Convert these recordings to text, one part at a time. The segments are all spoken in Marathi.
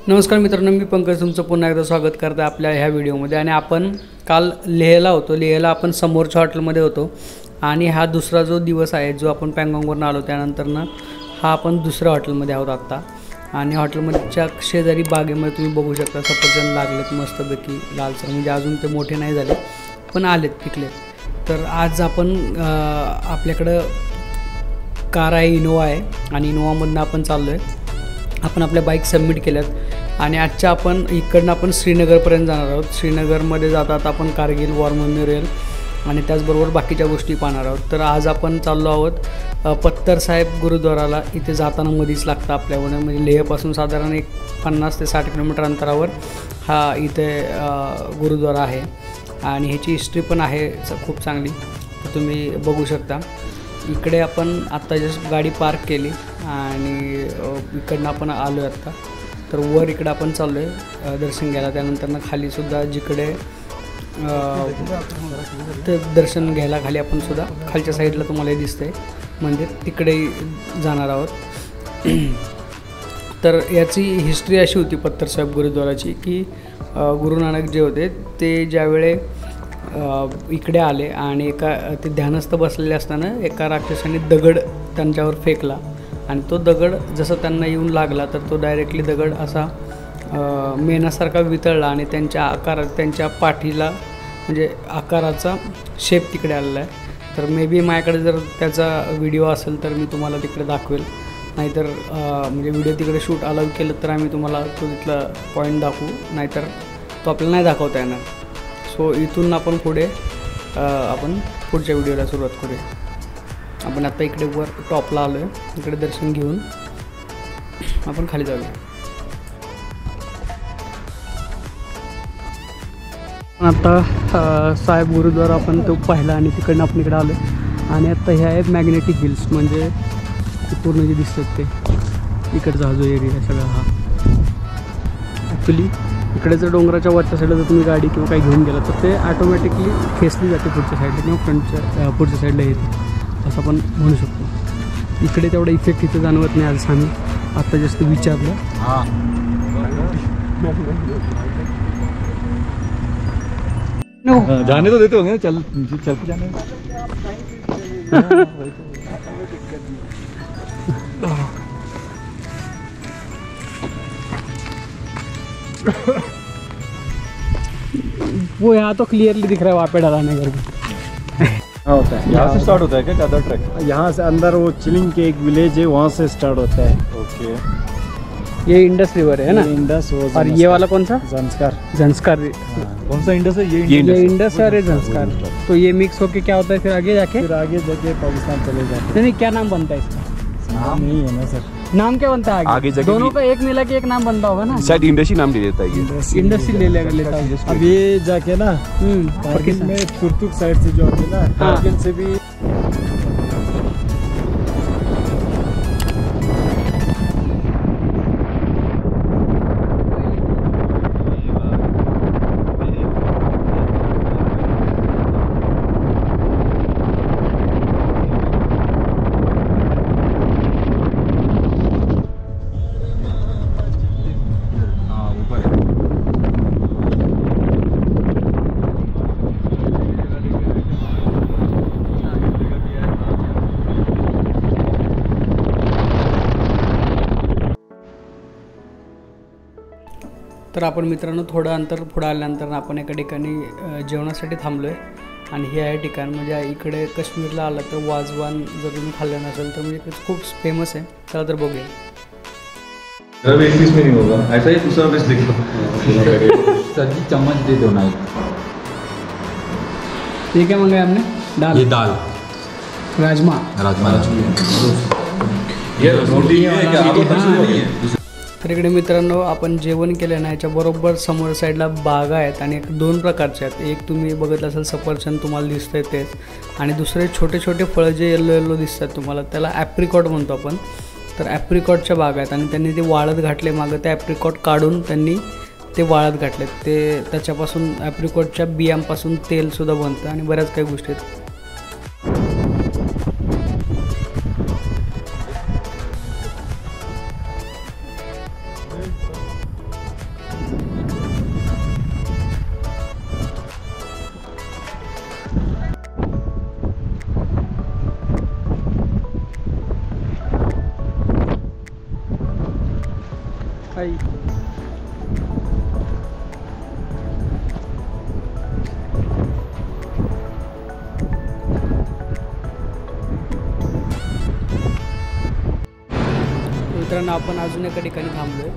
नमस्कार मित्रांनो, मी पंकज तुमचं पुन्हा एकदा स्वागत करतो आपल्या ह्या व्हिडिओमध्ये। आणि आपण काल लेहला होतो। लेहला आपण समोरच्या हॉटेलमध्ये होतो आणि हा दुसरा जो दिवस आहे जो आपण पँगॉन्गवरून आलो त्यानंतरनं हा आपण दुसऱ्या हॉटेलमध्ये आहोत आत्ता। आणि हॉटेलमध्येच्या शेजारी बागेमध्ये तुम्ही बघू शकता सफरचंद लागलेत मस्तपैकी लालसर, म्हणजे अजून ते मोठे नाही झाले पण आलेत पिकले। तर आज आपण आपल्याकडं कार आहे, इनोवा आहे आणि इनोवामधनं आपण चाललो आहे। आपण आपल्या बाईक सबमिट केल्यात आणि आजच्या आपण इकडनं आपण श्रीनगरपर्यंत जाणार आहोत। श्रीनगरमध्ये जातात आपण कारगिल वॉर मेमोरियल आणि त्याचबरोबर बाकीच्या गोष्टी पाहणार आहोत। तर आज आपण चाललो आहोत पत्तर साहेब गुरुद्वाराला। इथे जाताना मधीच लागतं आपल्याकडे, म्हणजे लेहपासून साधारण एक 50 ते 60 किलोमीटर अंतरावर हा इथे गुरुद्वारा आहे आणि ह्याची हिस्ट्री पण आहे खूप चांगली, तर तुम्ही बघू शकता। इकडे आपण आत्ता जस्ट गाडी पार्क केली आणि इकडनं आपण आलो आहे आत्ता। तर वर इकडं आपण चाललो आहे दर्शन घ्यायला, त्यानंतरनं खालीसुद्धा जिकडे ते दर्शन घ्यायला खाली आपण सुद्धा खालच्या साईडला तुम्हाला दिसतंय मंदिर, तिकडे जाणार आहोत। तर याची हिस्ट्री अशी होती पत्तर साहेब गुरुद्वाराची की गुरु नानक जे होते ते ज्यावेळे इकडे आले आणि ते ध्यानस्थ बसलेले असताना एका राक्षसाने दगड त्यांच्यावर फेकला आणि तो दगड जसं त्यांना येऊन लागला तर तो डायरेक्टली दगड असा मेणासारखा वितळला आणि त्यांच्या पाठीला म्हणजे आकाराचा शेप तिकडे आलेला आहे। तर मे बी माझ्याकडे जर त्याचा व्हिडिओ असेल तर मी तुम्हाला तिकडे दाखवेल, नाहीतर म्हणजे व्हिडिओ तिकडे शूट अलाउ केलं तर आम्ही तुम्हाला तो तिथला पॉईंट दाखवू, नाहीतर तो आपल्याला नाही दाखवता येणार। सो इथून आपण पुढे आपण पुढच्या व्हिडिओला सुरुवात करूया। आपण आता इकडे वर टॉपला आलो आहे, इकडे दर्शन घेऊन आपण खाली जाऊया। आता साहेब गुरुद्वारा आपण तो पाहिला आणि तिकडनं आपण इकडे आलो आहे आणि आता हे आहे मॅग्नेटिक हिल्स, म्हणजे पूर्ण जे दिसतात ते इकडचा हा जो एरिया सगळा हा ॲक्च्युली इकडे जर डोंगराच्या वरच्या साईडला जर तुम्ही गाडी किंवा काही घेऊन गेला तर ते ऑटोमॅटिकली खेचली जाते पुढच्या साईडला किंवा फ्रंटच्या पुढच्या साईडला येते असं आपण म्हणू शकतो। इकडे तेवढा इफेक्ट इथं जाणवत नाही आज आम्ही आत्ता जास्त विचारलं। जाने तो देते होंगे, चल के जाने। वो यहाँ तो क्लियरली दिख रहा है वहाँ पे डराने करके होता है। यहाँ से स्टार्ट होता है क्या ज़्यादा ट्रैक? यहाँ से अंदर वो चिलिंग के एक विलेज है, वहाँ से स्टार्ट होता है। ओके, ये इंडस रिवर है ना? इंडस और ये वाला कौन सा? ज़ंस्कार। ज़ंस्कार। कौन सा इंडस है? ये इंडस और ये ज़ंस्कार। तो ये मिक्स होके क्या होता है फिर आगे जाके पाकिस्तान चले जाते हैं। नहीं, क्या नाम बनता है इसका? नाम नहीं है ना सर, नाम क्या बनता है आगे जाके दोनों का एक मिला के एक नाम बनता होगा ना? शायद इंडस ही नाम ले लेता है ये। इंडस ही ले लेता है। अब ये जाके ना कारगिल में कुर्तुक साइड से जो आते ना, कारगिल से भी तर आपण मित्रांनो थोडं अंतर पुढे आल्यानंतर आपण एका ठिकाणी जेवणासाठी थांबलो आहे आणि हे आहे ठिकाण, म्हणजे इकडे काश्मीरला आलं तर वाजवान जर तुम्ही खाल्लं नसेल तर म्हणजे खूप फेमस आहे। चला तर बघूया। एक पीस में नहीं होगा, ऐसा ही दूसरा पीस लिख लो। सब्जी चम्मच दे दो ना। ये क्या मंगाया आपने? दाल? ये दाल राजमा। ये रोटी है क्या? आलू नहीं है। तर इकडे मित्रांनो आपण जेवण केलं ना, याच्या बरोबर समोर साईडला बागा आहेत आणि दोन प्रकारचे आहेत। एक तुम्ही बघितलं असेल सफरचंद तुम्हाला दिसतंय तेच, आणि दुसरे छोटे छोटे फळं जे येलो येलो दिसतात तुम्हाला त्याला ॲप्रिकॉट म्हणतो आपण। तर ॲप्रिकॉटच्या बागा आहेत आणि त्यांनी ते वाळत घातले, मागं ते ॲप्रिकॉट काढून त्यांनी ते वाळत घातलेत। ते त्याच्यापासून ॲप्रिकॉटच्या बियांपासून तेलसुद्धा बनतं आणि बऱ्याच काही गोष्टी आहेत। आई. मित्रांनो, आपण अजून एका ठिकाणी थांबलोय.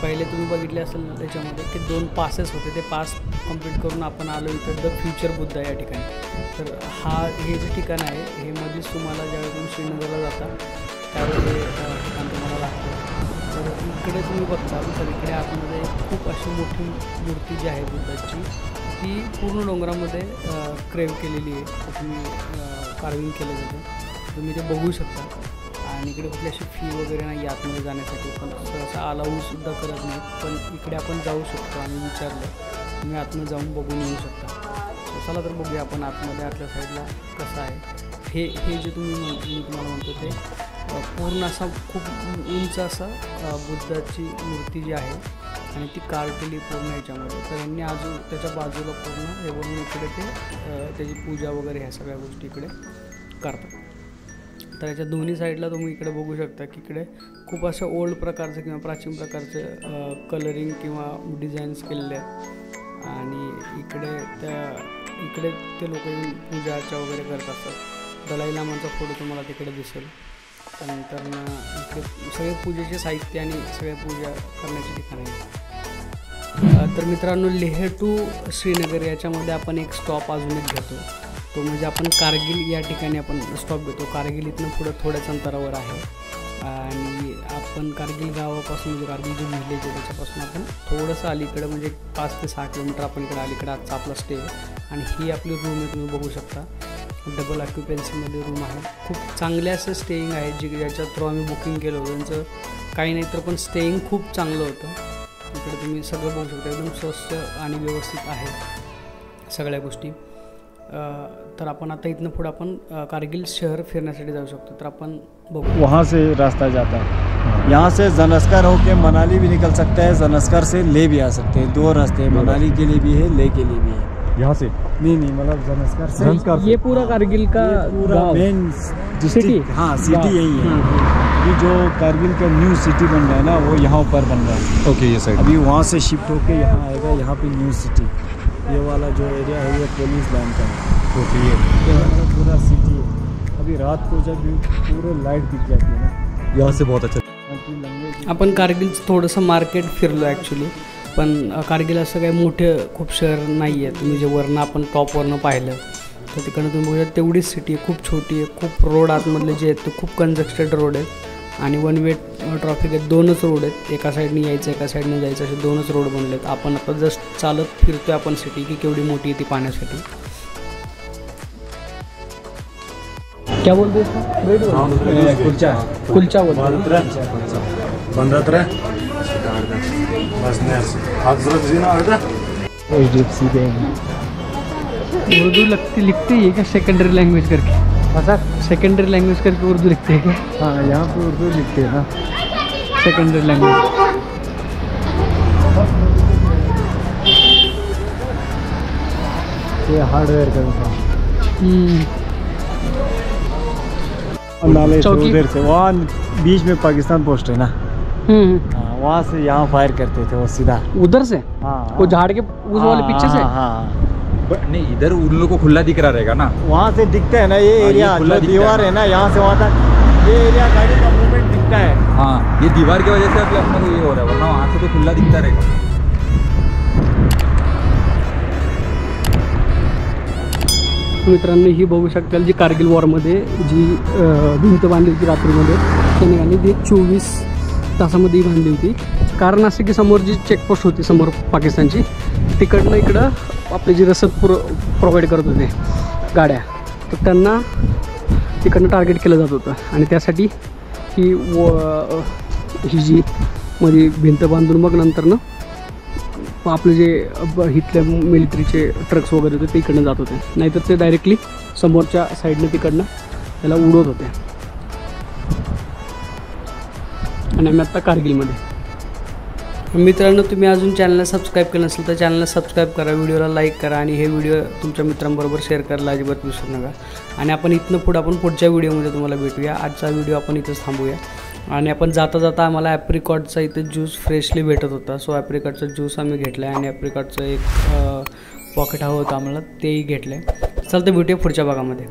पहिले तुम्ही बघितले असेल त्याच्यामध्ये की 2 पासेस होते, ते पास कंप्लीट करून आपण आलो इथं द फ्युचर बुद्ध या ठिकाणी. तर हे जे ठिकाण आहे हे मध्येच तुम्हाला ज्यावेळी तुम्ही श्रीनगरला जाता त्यावेळी हे ठिकाण तुम्हाला लागतं. तर इकडे तुम्ही बघता तर इकडे आतमध्ये खूप अशी मोठी मूर्ती जी आहे बुद्धाची ती पूर्ण डोंगरामध्ये क्रेव केलेली आहे. तुम्ही कार्विंग केलं जातं, तुम्ही ते बघू शकता. आणि इकडे कुठली अशी फी वगैरे नाही आतमध्ये जाण्यासाठी, पण असं अलाऊसुद्धा करत नाही. पण इकडे आपण जाऊ शकतो आणि विचारलं तुम्ही आतमध्ये जाऊन बघून येऊ शकता. चला तर बघूया आपण आतमध्ये आतल्या साईडला कसं आहे. हे जे मी तुम्हाला म्हणतो ते पूर्ण असा खूप उंच असा बुद्धाची मूर्ती जी आहे आणि ती केली पूर्ण ह्याच्यामध्ये. तर यांनी अजून त्याच्या बाजूला पूर्ण हे बनवून इकडे ते त्याची पूजा वगैरे ह्या सगळ्या गोष्टी इकडे करतात. तर याच्या दोन्ही साईडला तुम्ही इकडे बघू शकता की इकडे खूप असं ओल्ड प्रकारचं किंवा प्राचीन प्रकारचं कलरिंग किंवा डिझाईन्स केलेले आहेत. आणि इकडे ते लोक येऊन पूजा अर्चा वगैरे करत असतात. दलाई लामांचा फोटो तुम्हाला तिकडे दिसेल. त्यानंतर इकडे सगळे पूजेचे साहित्य आणि सगळ्या पूजा करण्याची ठिकाणं आहेत. तर मित्रांनो, लेह टू श्रीनगर याच्यामध्ये आपण एक स्टॉप अजून एक घेतो. तो म्हणजे आपण कारगिल या ठिकाणी आपण स्टॉप घेतो. कारगिल इथनं पुढं थोड्याच अंतरावर आहे आणि आपण कारगिल गावापासून म्हणजे कारगिल जे व्हिलेज आहे त्याच्यापासून आपण थोडंसं अलीकडं म्हणजे 5 ते 6 किलोमीटर आपण इकडे अलीकडं आजचा आपला स्टे आहे. आणि ही आपली रूम आहे, तुम्ही बघू शकता. डबल ऑक्युपन्सीमध्ये रूम आहे. खूप चांगले असे स्टेईंग आहे ज्याच्या थ्रू आम्ही बुकिंग केलं होतं. त्यांचं काही नाही तर पण स्टेईंग खूप चांगलं होतं. इकडे तुम्ही सगळं बघू शकता, एकदम स्वस्त आणि व्यवस्थित आहे सगळ्या गोष्टी. तर आपण आता इथनं पुढे आपण कारगिल शहर फिरण्यासाठी जाऊ शकतो. तर आपण बघू. वहाँ से रास्ता जाता है. यहाँ से ज़नस्कर होके मनाली भी निकल सकता है, ज़नस्कर से ले भी आ सकते हैं. 2 रास्ते हैं, मनाली के लिए भी है, ले के लिए भी है. यहाँ से नहीं मतलब ज़नस्कर से ये पूरा कारगिल का पूरा मेन डिस्ट्रिक्ट. हाँ, सिटी यही है. ये जो कारगिल का न्यू सिटी बन रहा है ना, वो यहाँ ऊपर बन रहा है. ओके, ये साइड अभी वहाँ से शिफ्ट होके यहाँ आएगा. यहाँ पे न्यू सिटी, ये वाला जो एरिया है ये पुलिस लाइन का है. ओके, ये वाला पूरा सिटी है. अभी रात को जब पूरे लाइट दिख जाती है ना, यहाँ से बहुत अच्छा. आपण कारगिलचं थोडंसं मार्केट फिरलो ॲक्च्युली. पण कारगिल असं काही मोठं खूप शहर नाही आहे. तुम्ही जे वरनं आपण टॉपवरनं पाहिलं तर तिकडनं तुम्ही बघू शकता तेवढीच सिटी आहे. खूप छोटी आहे. खूप रोड आतमधले जे आहेत ते खूप कंजस्टेड रोड आहेत आणि वन वे ट्रॉफिक आहेत. 2च रोड आहेत, एका साईडने यायचं एका साईडने जायचं, असे 2च रोड बनले आहेत. आपण आता जस्ट चालत फिरतोय आपण सिटी की केवढी मोठी आहे ती पाहण्यासाठी. क्या बोलते हैं? कुलचा बोलते हैं. HDFC bank. उर्दू लिखते ही है क्या सेकेंडरी लैंग्वेज करके? अच्छा, सेकेंडरी लैंग्वेज करके उर्दू लिखते हैं क्या? हाँ, यहाँ पे उर्दू लिखते हैं ना, सेकेंडरी लैंग्वेज. ये हार्डवेयर का दुकान. नाले से उधर से वहाँ बीच में पाकिस्तान पोस्ट है ना, वहाँ से यहाँ फायर करते थे वो सीधा उधर से. हाँ, वो झाड़ के उस वाले पीछे से. हाँ, नहीं, इधर उन लोगों को खुला दिख रहा रहेगा ना. वहाँ से दिखता है ना ये एरिया, खुला जो दीवार है ना, यहाँ से वहाँ तक ये एरिया गाड़ी का मूवमेंट दिखता है. हाँ, ये दीवार की वजह से अपने को ये हो रहा है, वरना वहाँ से तो खुला दिखता रहेगा. मित्रांनो, ही बघू शकता जी कारगिल वॉरमध्ये जी भिंत बांधली होती रात्रीमध्ये सैनिकांनी ती 24 तासामध्ये बांधली होती. कारण असं की समोर जी चेकपोस्ट होती समोर पाकिस्तानची, तिकडनं इकडं आपले जी रसद प्रोव्हाइड करत होते गाड्या, तर त्यांना तिकडनं टार्गेट केलं जात होतं. आणि त्यासाठी ही जी मध्ये भिंत बांधून मग नंतरनं आपले जे इथल्या मिलिटरीचे ट्रक्स वगैरे होते ते इकडनं जात होते. नाहीतर ते डायरेक्टली समोरच्या साईडनं तिकडनं त्याला उडवत होते. आणि आम्ही आत्ता कारगिलमध्ये. मित्रांनो, तुम्ही अजून चॅनलला सबस्क्राईब केलं नसेल तर चॅनलला सबस्क्राईब करा, व्हिडिओला लाईक करा आणि हे व्हिडिओ तुमच्या मित्रांबरोबर शेअर करायला अजिबात विसरू नका. आणि आपण इथनं पुढं आपण पुढच्या व्हिडिओमध्ये तुम्हाला भेटूया. आजचा व्हिडिओ आपण इथंच थांबूया. आणि आपण जाता जाता आम्हाला ॲप्रिकॉटचा इथे ज्यूस फ्रेशली भेटत होता. सो ॲप्रिकॉटचा ज्यूस आम्ही घेतला आहे आणि ॲप्रिकॉटचं एक पॉकेट हवं होतं आम्हाला, तेही घेतलं आहे. चल तर भेटूया पुढच्या भागामध्ये.